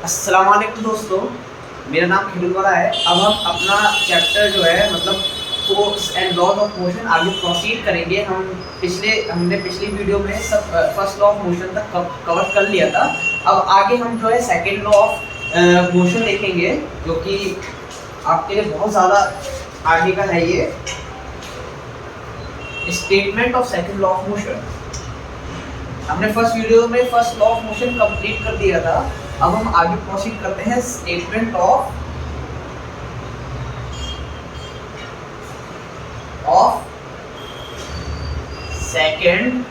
अस्सलाम वालेकुम दोस्तों, मेरा नाम खिलुल वाला है। अब हम अपना चैप्टर जो है मतलब force and laws of motion आगे प्रोसीड करेंगे। हमने पिछली वीडियो में सब फर्स्ट लॉ ऑफ मोशन तक कवर कर लिया था। अब आगे हम जो है सेकंड लॉ ऑफ मोशन देखेंगे, जो कि आपके लिए बहुत ज़्यादा आगे का है। ये statement of second law of motion हमने फर्स्ट वीडियो में first law of motion complete कर दिया था। अब हम आगे प्रोसीड करते हैं statement of second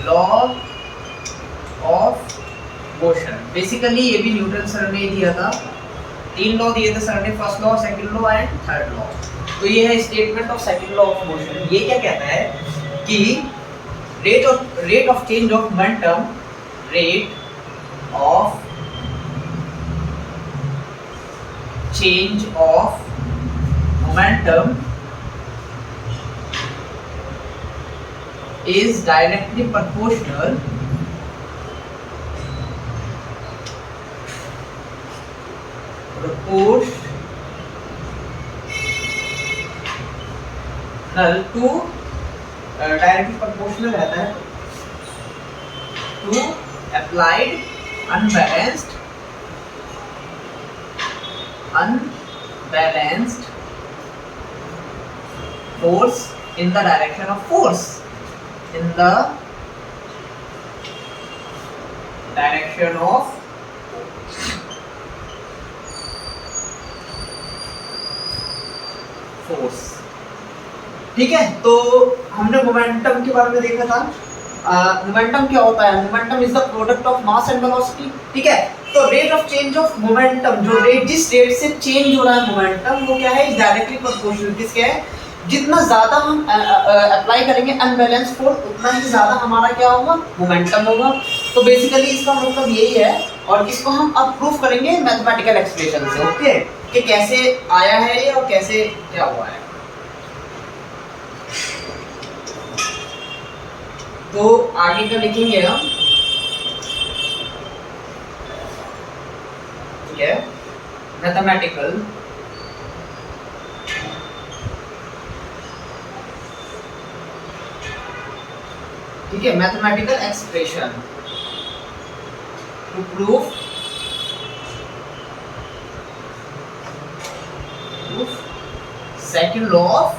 law of motion. Basically ये भी न्यूटन सर ने दिया था। 3 लॉ दिए थे सर ने, first law, second law and third law. तो ये है statement of second law of motion. ये क्या कहता है कि rate of change of momentum is directly proportional to directly proportional रहता है to applied unbalanced force in the direction of force ठीक है। तो हमने मोमेंटम के बारे में देखा था। मोमेंटम क्या होता है? Momentum is the product of mass and velocity. ठीक है। तो rate of change of momentum, जो जिस रेट से चेंज हो रहा है मोमेंटम, वो क्या है? Is directly proportional. किसके है? जितना ज्यादा हम अप्लाई करेंगे अनबैलेंस फोर्स, उतना ही ज्यादा हमारा क्या होगा? मोमेंटम होगा। तो बेसिकली इसका मतलब यही है, और इसको हम अब प्रूफ करेंगे मैथमेटिकल एक्सप्रेशन से। ओके, कि कैसे आया है ये और कैसे क्या हुआ है। तो आगे का लिखेंगे हम, ठीक है, mathematical expression to proof second law of,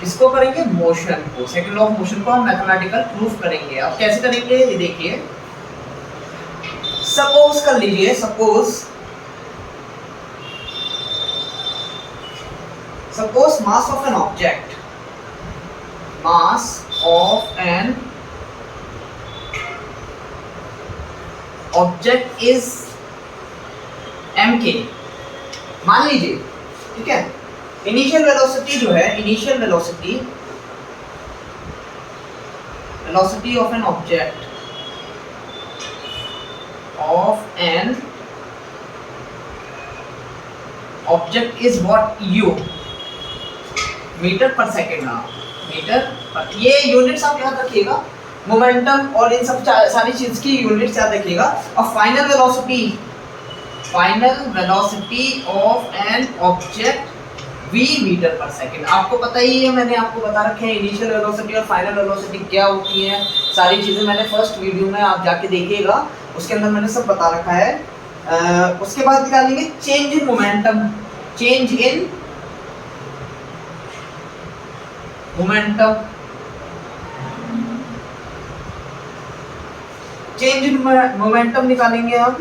इसको करेंगे मोशन को, सेकंड लॉ ऑफ मोशन को हम मैथमेटिकल प्रूफ करेंगे। अब कैसे करेंगे ये देखिए। सपोज कर लीजिए, suppose mass of an object is mk। मान लीजिए, ठीक है, इनिशियल वेलोसिटी जो है, initial velocity of an object is what? u, metre per second. Metre per, ये यूनिट्स आप याद रखिएगा। मोमेंटम और इन सब सारी चीज की यूनिट्स याद रखिएगा। और final velocity of an object v, metre per second. आपको पता ही है, मैंने आपको बता रखे हैं इनिशियल वेलोसिटी और फाइनल वेलोसिटी क्या होती है। सारी चीज़ें मैंने फर्स्ट वीडियो में, आप जाके देखिएगा, उसके अंदर मैंने सब बता रखा है। उसके बाद निकालेंगे change in momentum. Change in momentum निकालेंगे हम।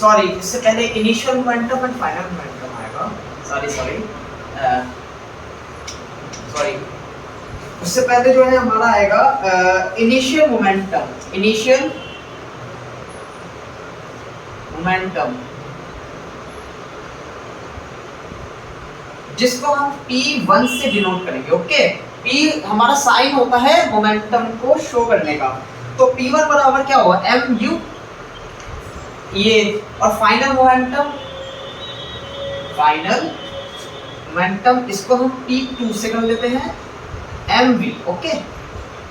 सॉरी, इससे पहले initial momentum and final momentum आएगा। सॉरी, उससे पहले जो है हमारा आएगा इनिशियल मोमेंटम, जिसको हम P1 से डिनोट करेंगे। ओके, P हमारा साइन होता है मोमेंटम को शो करने का। तो P1 बराबर क्या होगा? mu ये। और फाइनल मोमेंटम मोमेंटम इसको हम T2 से कर लेते हैं mv। ओके,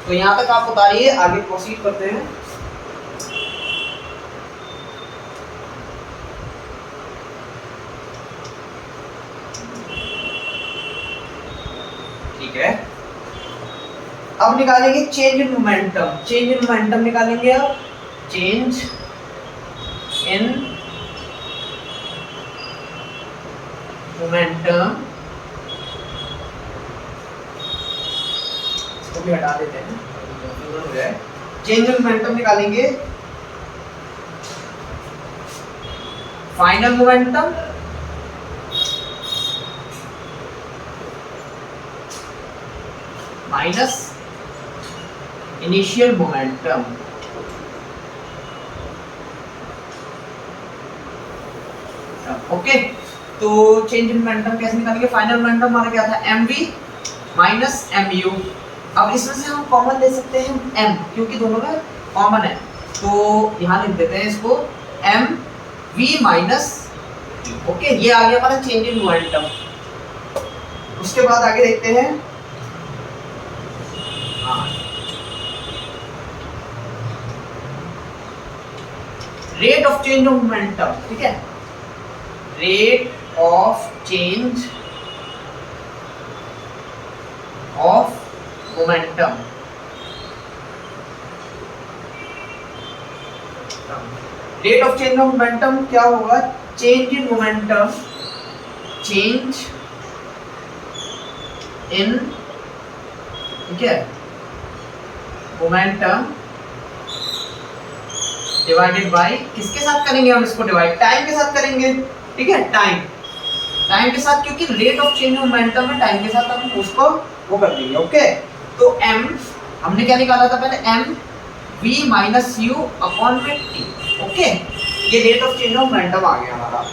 तो यहाँ तक आप उतारिए, आगे प्रोसीड करते हैं। ठीक है, अब निकालेंगे change in momentum. Change in momentum निकालेंगे अब। चेंज इन मोमेंटम, इसको भी हटा देते हैं, हो जाए। चेंज इन मोमेंटम निकालेंगे। Final momentum minus initial momentum. Okay, तो चेंज इन मोमेंटम कैसे निकालेंगे? फाइनल मोमेंटम हमारा क्या था? mv minus mu। अब इसमें से हम कॉमन ले सकते हैं m, क्योंकि दोनों में कॉमन है, तो यहाँ लिख देते हैं इसको mv माइनस। ओके, ये आ गया हमारा चेंज इन मोमेंटम। उसके बाद आगे देखते हैं, rate of change of momentum. ठीक है, rate of change of momentum. Rate of change of momentum क्या होगा? Change in momentum, change in, ठीक है, मोमेंटम डिवाइडेड बाय, किसके साथ करेंगे हम इसको डिवाइड? टाइम के साथ करेंगे। ठीक है, टाइम के साथ, क्योंकि rate of change of momentum है, टाइम के साथ हम उसको वो कर देंगे। ओके, तो m हमने क्या निकाला था पहले? m v minus u upon में t। ओके, ये rate of change of momentum आ गया हमारा।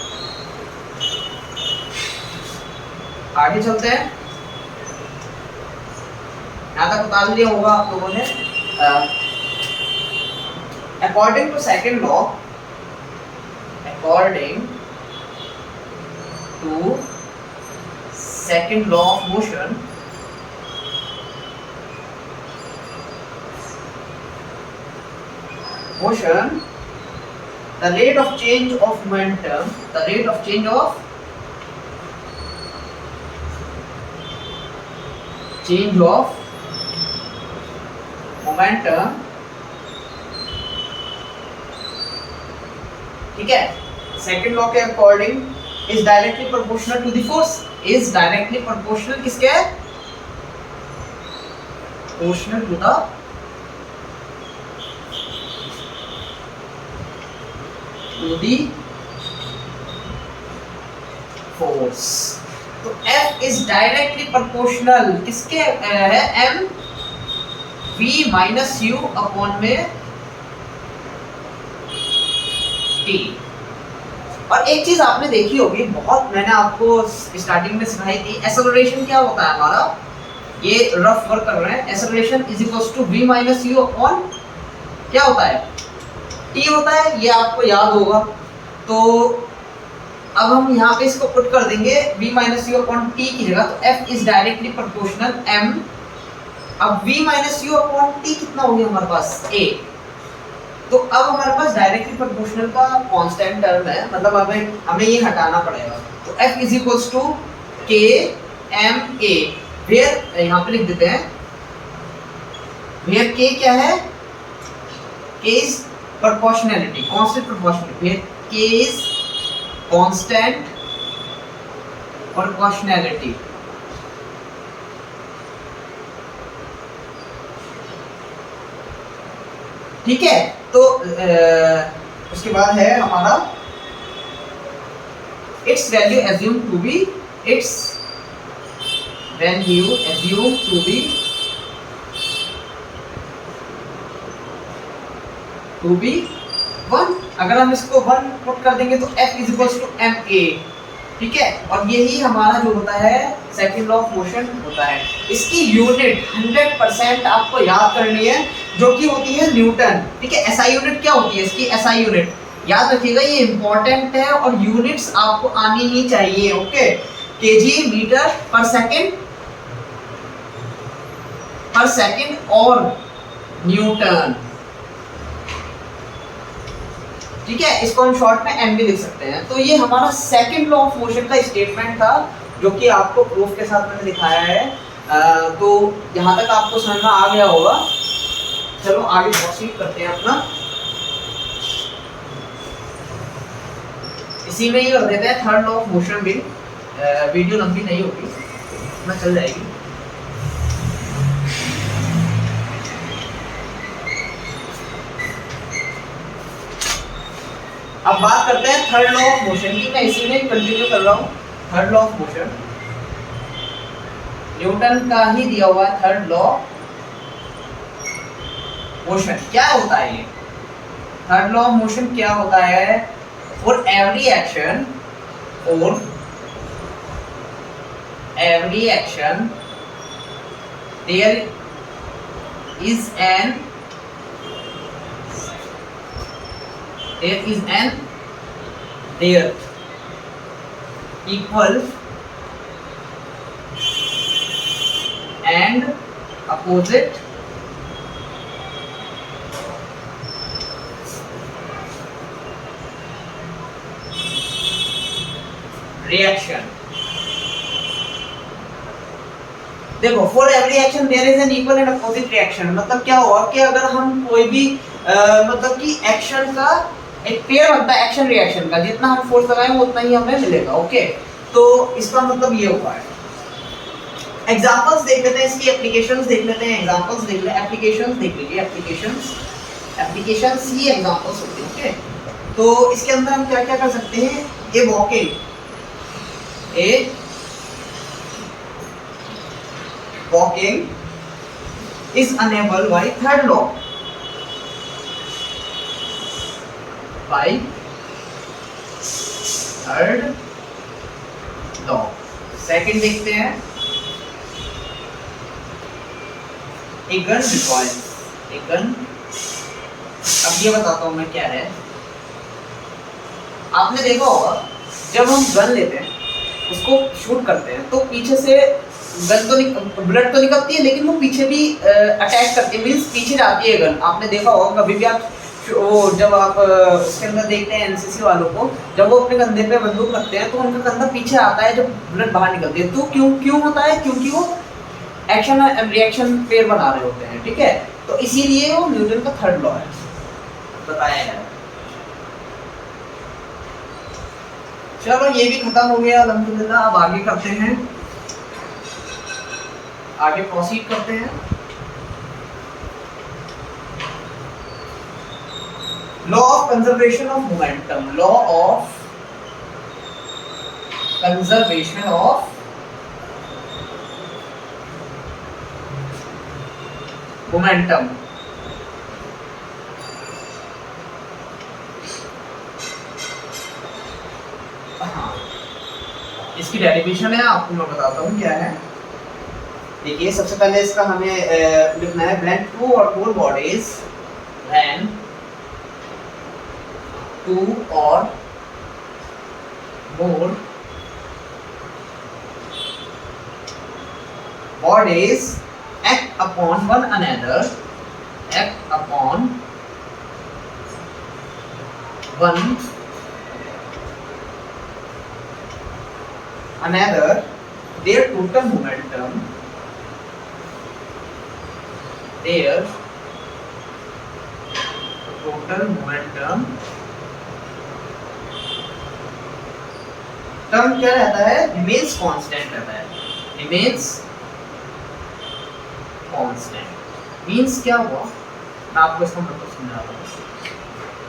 आगे चलते हैं, यहाँ तक उतार लिया होगा आप लोगों ने। According to second law, according to second law of motion, the rate of change of momentum, the rate of change of momentum, ठीक है, सेकेंड लॉ के according is directly proportional to the force. Is directly proportional किसके? Proportional to the force. तो F is directly proportional किसके है? m v minus u upon में t। और एक चीज आपने देखी होगी, बहुत मैंने आपको स्टार्टिंग में सिखाई थी, एक्सेलरेशन क्या होता है हमारा, ये रफ वर्क कर रहे हैं। Acceleration is equals to v minus u upon क्या होता है? t होता है, ये आपको याद होगा। तो अब हम यहाँ पे इसको पुट कर देंगे v minus u upon t की जगह, तो f is directly proportional m। अब v minus u upon t कितना हो गया हमारे पास? a। तो अब हमारे पास डायरेक्टली प्रोपोर्शनल का कांस्टेंट टर्म है, मतलब हमें ये हटाना पड़ेगा। तो f is equals to k m a, where यहाँ पे लिख देते हैं, वेयर k क्या है? k is proportionality, constant proportionality, where k is constant proportionality. ठीक है, तो उसके बाद है हमारा its value assume to be, its value assume to be 1। अगर हम इसको 1 पुट कर देंगे तो f is equals to ma। ठीक है, और यही हमारा जो होता है सेकंड लॉ ऑफ मोशन होता है। इसकी यूनिट 100% आपको याद करनी है, जो कि होती है न्यूटन। ठीक है, एसआई यूनिट क्या होती है इसकी? एसआई यूनिट याद रखिएगा, ये इंपॉर्टेंट है और यूनिट्स आपको आनी ही चाहिए। Okay, KG metre per second और न्यूटन। ठीक है, इसको हम शॉर्ट में एम भी लिख सकते हैं। तो ये हमारा सेकंड लॉ ऑफ मोशन का स्टेटमेंट था, जो कि आपको प्रूफ के साथ मैंने दिखाया है। तो यहाँ तक आपको समझ में आ गया होगा। चलो आगे प्रोसीड करते हैं अपना। इसी में ही कर देते हैं थर्ड लॉ ऑफ मोशन भी। वीडियो लंबी नहीं होगी, मैं चल जाएगी। अब बात करते हैं थर्ड लॉ ऑफ मोशन की। मैं इसी में कंटिन्यू कर रहा हूँ। Third law of motion Newton का ही दिया हुआ है। थर्ड लॉ मोशन क्या होता है? ये थर्ड लॉ ऑफ मोशन क्या होता है? For every action there is an equal and opposite reaction। देखो, for every action there is an equal and opposite reaction. मतलब क्या हुआ कि अगर हम कोई भी मतलब कि एक्शन का एक पेयर बनता है, एक्शन रिएक्शन का, जितना हम फोर्स लगाएंगे उतना ही हमें मिलेगा। ओके, तो इसका मतलब ये हुआ है। एग्जांपल्स देख लेते हैं, इसकी एप्लीकेशंस देख लेते हैं। एग्जांपल्स देख ले, एप्लीकेशंस देख लीजिए। एप्लीकेशंस ही एग्जांपल्स होते हैं। ओके, तो इसके अंदर हम क्या क्या कर सकते हैं? A walking is enabled by third law। Second देखते हैं, a gun recoils। अब ये बताता हूँ मैं क्या है। आपने देखा होगा जब हम गन लेते हैं, उसको शूट करते हैं, तो पीछे से गन तो बुलेट तो निकलती है, लेकिन वो पीछे भी अटैक करती है, मींस पीछे जाती है गन। आपने देखा होगा कभी भी आप वो जब आप उसके अंदर देखते हैं एनसीसी वालों को, जब वो अपने कंधे पे बंदूक रखते हैं तो उनका कंधा पीछे आता है जब बुलेट बाहर निकलती है। तो क्यों होता है? क्योंकि वो एक्शन एंड रिएक्शन पेयर बना रहे होते हैं। ठीक है, तो इसीलिए वो न्यूटन का थर्ड लॉ है, बताया है। चलो ये भी खत्म हो गया अल्हम्दुलिल्लाह। अब आगे करते हैं, आगे प्रोसीड करते हैं। Law of conservation of momentum. Law of conservation of momentum. हाँ, इसकी डेरिवेशन है, आपको मैं बताता हूँ क्या है। देखिए, सबसे पहले इसका हमें लिखना है व्हेन टू और मोर बॉडीज, व्हेन टू और मोर bodies act upon one another, their total momentum term क्या रहता है? remains constant रहता है। remains constant means क्या हुआ, मैं आपको इसका मतलब समझा रहा हूँ।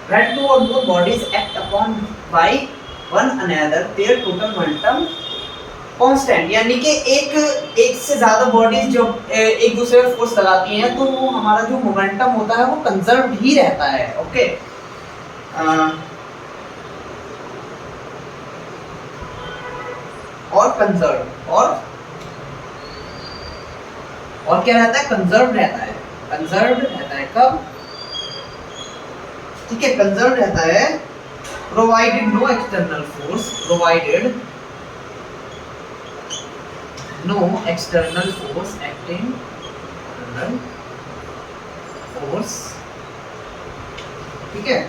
when two or more bodies act upon by one another, their total momentum constant, यानी कि एक से ज्यादा बॉडीज जो एक दूसरे पर फोर्स लगाती हैं, तो वो हमारा जो मोमेंटम होता है वो कंजर्व ही रहता है। ओके, और कंजर्व और क्या रहता है? कंजर्व रहता है। कंजर्व रहता है कब? ठीक है, कंजर्व रहता है provided no external force, provided no external force acting force, ठीक है,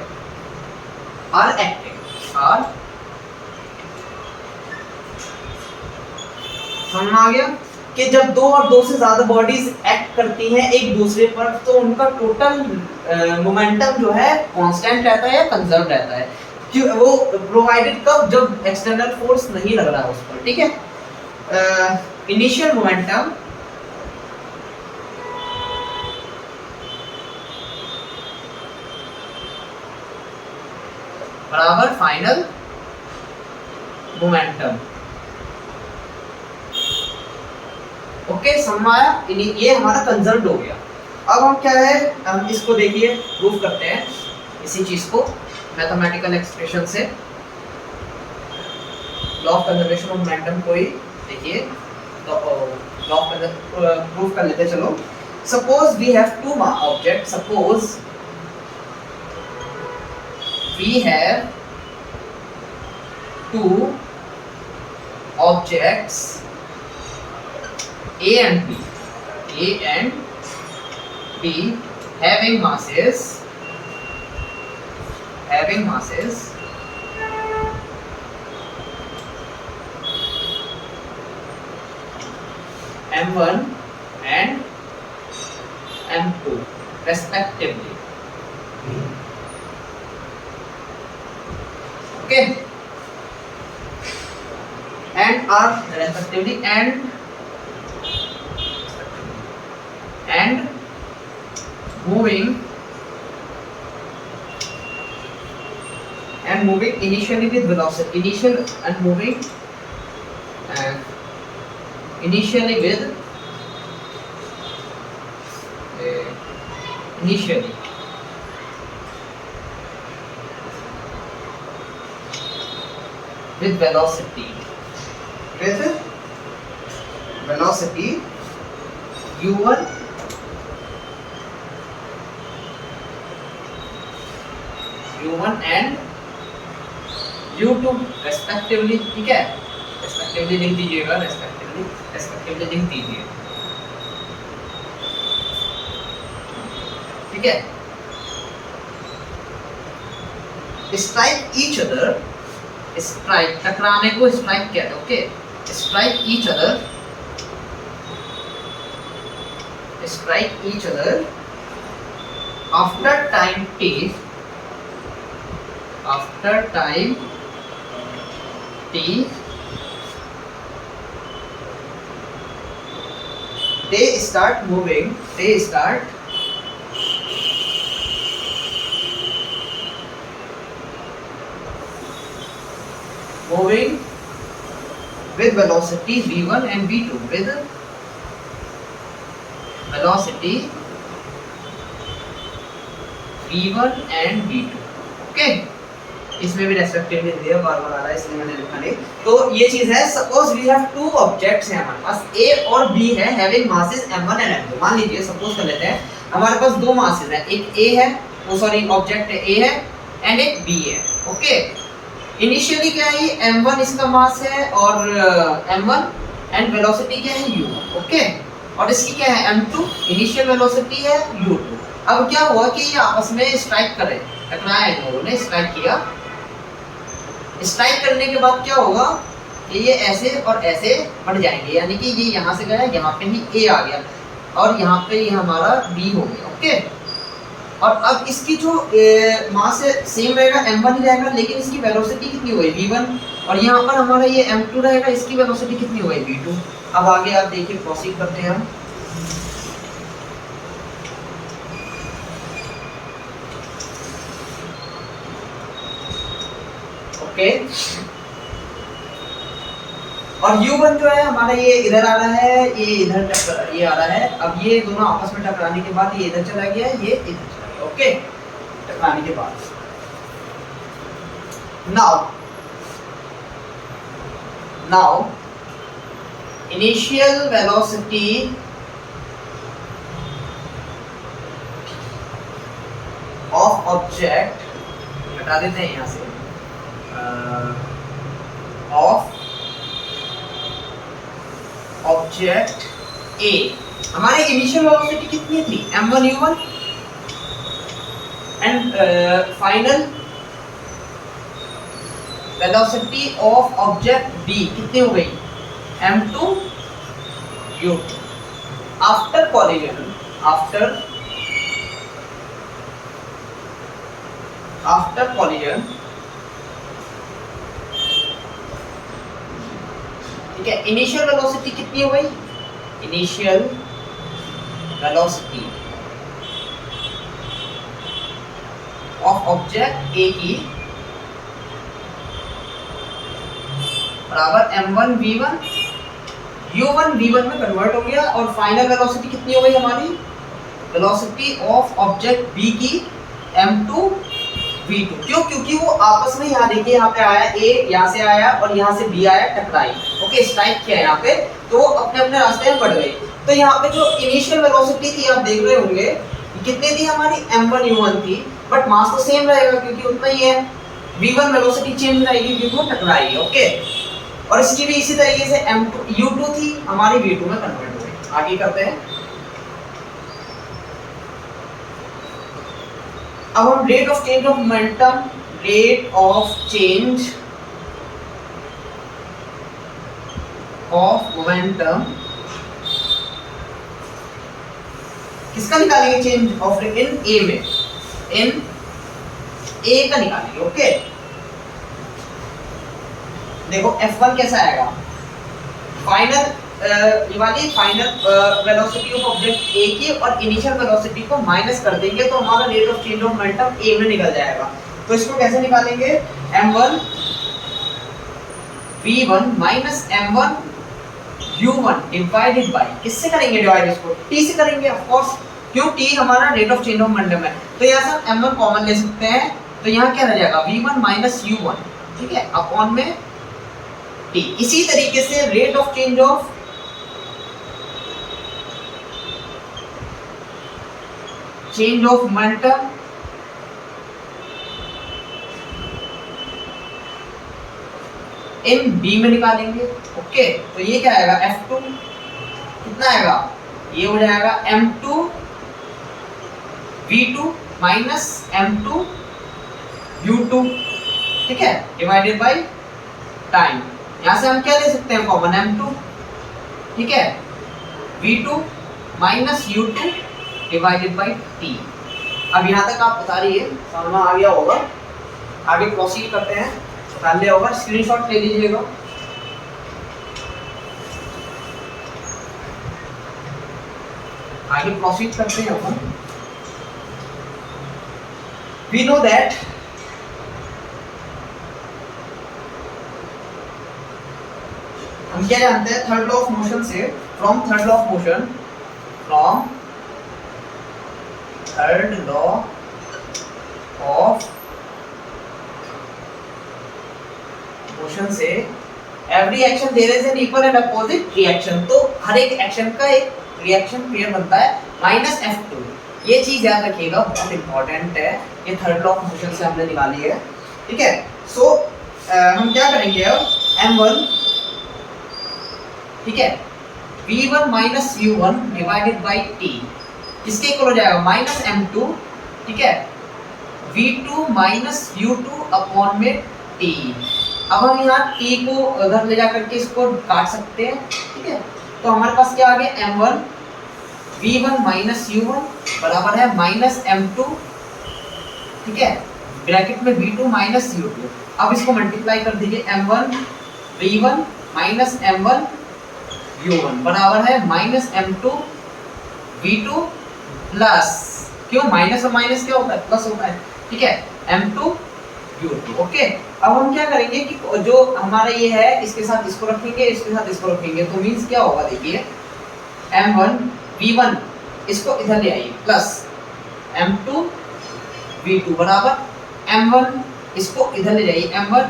आर एक्टिंग, आर, समझ में आ गया कि जब दो और दो से ज्यादा बॉडीज एक्ट करती हैं एक दूसरे पर तो उनका टोटल मोमेंटम जो है कांस्टेंट रहता है या कंजर्व रहता है, क्यों वो प्रोवाइडेड कब, जब एक्सटर्नल फोर्स नहीं लग रहा है उस पर, ठीक है। इनिशियल मोमेंटम बराबर फाइनल मोमेंटम, ओके, समझ में आया। ये हमारा कंजर्व हो गया। अब हम क्या है, हम इसको देखिए प्रूव करते हैं इसी चीज को मैथमेटिकल एक्सप्रेशन से। Law of conservation of momentum को ही देखिए, लॉ ऑफ प्रूफ कर लेते हैं। चलो, suppose we have two object, suppose we have two objects A and B having masses m1 and m2 respectively, okay, and are respectively and moving initially with velocity, initially with velocity u1 and u2 respectively, ठीक है, respectively लिख दीजिएगा, respectively लिख दीजिए, ठीक है। strike each other, strike टकराने को strike कहते हैं, okay, strike each other after time t, they start moving with velocity v1 and v2, with velocity v1 and v2, okay. इसमें भी रेस्पेक्टिवली दिया, बार बार आ रहा है इसलिए मैंने लिखा नहीं। तो ये चीज है, suppose we have two objects हैं हमारे पास, ए और बी है, having masses m1 and m2। मान लीजिए सपोज कर लेते हैं हमारे पास दो मासेस हैं, एक ए है, वो सॉरी ऑब्जेक्ट है ए है एंड एक बी है, ओके। इनिशियली क्या है, m1 इसका मास है और m1 एंड वेलोसिटी क्या है u1, ओके। और इसकी क्या है m2, इनिशियल वेलोसिटी है u2। अब क्या हुआ कि ये आपस में स्ट्राइक कर रहे, टकराया, इन लोगों ने स्ट्राइक किया। स्ट्राइक करने के बाद क्या होगा कि ये ऐसे और ऐसे बढ़ जाएंगे, यानी कि ये यहाँ से गया, यहाँ पे ही ए आ गया और यहाँ पे ये हमारा बी हो गया, ओके। और अब इसकी जो मास सेम रहेगा, m1 ही रहेगा, लेकिन इसकी वेलोसिटी कितनी हुई v1, और यहाँ पर हमारा ये m2 रहेगा, इसकी वेलोसिटी कितनी हुई v2। अब आगे आप देखिए, प्रोसीड करते हैं हम। ओके, और u1 जो है हमारा ये इधर आ रहा है, ये इधर ये आ रहा है। अब ये दोनों आपस में टकराने के बाद ये इधर चला गया, ये इधर चला गया, ओके, टकराने के बाद। Now initial velocity of object, हटा देते हैं यहाँ से, ऑफ ऑब्जेक्ट ए, हमारी इनिशियल वेलोसिटी कितनी थी m1 u1 and final velocity of object B कितनी हो गई m2 u2। After collision after collision, ठीक है, इनिशियल वेलोसिटी कितनी हो गई, initial velocity of object A की बराबर m1 v1 u1 v1 में कन्वर्ट हो गया, और फाइनल वेलोसिटी कितनी हो गई हमारी, वेलोसिटी ऑफ ऑब्जेक्ट बी की m2 v2। क्यों, क्योंकि वो आपस में, यहाँ देखिए यहाँ पे आया a, यहाँ से आया और यहाँ से b आया, टकराई, ओके, स्ट्राइक किया यहाँ पे, तो अपने अपने रास्ते में बढ़ गए। तो यहाँ पे जो इनिशियल वेलोसिटी थी आप देख रहे होंगे कितनी थी हमारी m1 u1 थी, बट मास तो सेम रहेगा क्योंकि उतना ही है। v1 वेलोसिटी चेंज रहेगी क्योंकि वो टकराई, ओके, और इसकी भी इसी तरीके से m2 u2 थी हमारी v2 में कन्वर्ट हो गई। आगे करते हैं, अब हम rate of change of momentum, rate of change of momentum किसका निकालेंगे, चेंज ऑफ रेट इन ए में, इन ए का निकालेंगे, ओके। देखो F1 कैसा आएगा, फाइनल ये वाली final velocity of object A की और इनिशियल वेलोसिटी को माइनस कर देंगे तो हमारा rate of change of momentum A में निकल जाएगा। तो इसको कैसे निकालेंगे, m1 v1 minus m1 u1 divided by, किससे करेंगे डिवाइड, इसको t से करेंगे ऑफ कोर्स, क्यों, t हमारा rate of change of momentum है। तो यहाँ से हम m1 कॉमन ले सकते हैं, तो यहाँ क्या रह जाएगा v1 माइनस u1, ठीक है, अपॉन में t। इसी तरीके से rate of change of momentum in B में निकालेंगे, ओके। तो ये क्या आएगा, F2 कितना आएगा, ये हो जाएगा m2 v2 minus m2 u2, ठीक है, डिवाइडेड बाय टाइम। यहां से हम क्या ले सकते हैं कॉमन, m2, ठीक है, v2 minus u2 divided by t। अब यहाँ तक आप बता रही है, समझ में आ गया होगा। आगे प्रोसीड करते हैं, निकाल लिया होगा, स्क्रीनशॉट ले लीजिएगा। आगे प्रोसीड करते हैं अपन। वी नो दैट हम क्या जानते हैं थर्ड लॉ ऑफ मोशन से, from third law of motion, from third law of motion से every action there is an equal and opposite reaction. तो हर एक एक्शन का एक रिएक्शन पेयर बनता है माइनस F2। ये चीज याद रखिएगा, बहुत इंपॉर्टेंट है, ये थर्ड लॉ ऑफ मोशन से हमने निकाली है, ठीक है। सो हम क्या करेंगे अब, m1, ठीक है, v1 minus u1 divided by t, किसके इक्वल हो जाएगा, माइनस m2, ठीक है, v2 माइनस u2 अपॉन में t। अब हम यहाँ t को उधर ले जा करके इसको काट सकते हैं, ठीक है। तो हमारे पास क्या आ गया, m1 v1 माइनस u1 बराबर है माइनस m2, ठीक है, ब्रैकेट में v2 माइनस u2। अब इसको मल्टीप्लाई कर दीजिए, m1 v1 minus m1 u1 बराबर है माइनस m2 v2 प्लस, क्यों, माइनस और माइनस क्या होता है, प्लस होता है, ठीक है, m2 u2, ओके। अब हम क्या करेंगे कि जो हमारा ये है इसके साथ इसको रखेंगे, इसके साथ इसको रखेंगे, तो मींस क्या होगा, देखिए m1 v1 इसको इधर ले आइए प्लस m2 v2 बराबर m1 इसको इधर ले जाइए m1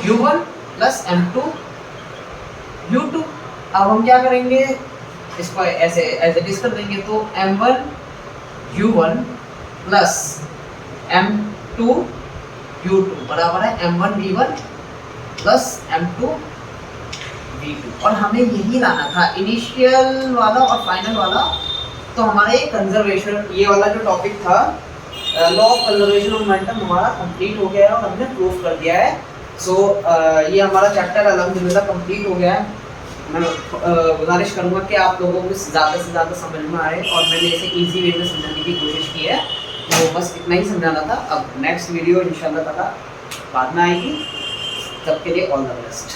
u1 plus m2 u2। अब हम क्या करेंगे, इसको ऐसे एज इट इज कर देंगे, तो m1 u1 plus m2 u2 बराबर है m1 v1 plus m2 V2 और हमें यही लाना था, इनिशियल वाला और फाइनल वाला। तो हमारे कंजर्वेशन ये वाला जो टॉपिक था law of conservation of momentum हमारा कंप्लीट हो गया है और हमने प्रूव कर दिया है। सो ये हमारा चैप्टर अल्हम्दुलिल्लाह कंप्लीट हो गया है। मैं गुजारिश करूँगा कि आप लोगों को ज़्यादा से ज़्यादा समझ में आए और मैंने इसे इजी वे में समझाने की कोशिश की है। तो बस इतना ही समझाना था। अब नेक्स्ट वीडियो इंशाल्लाह ताला बाद में आएगी, तब के लिए ऑल द बेस्ट।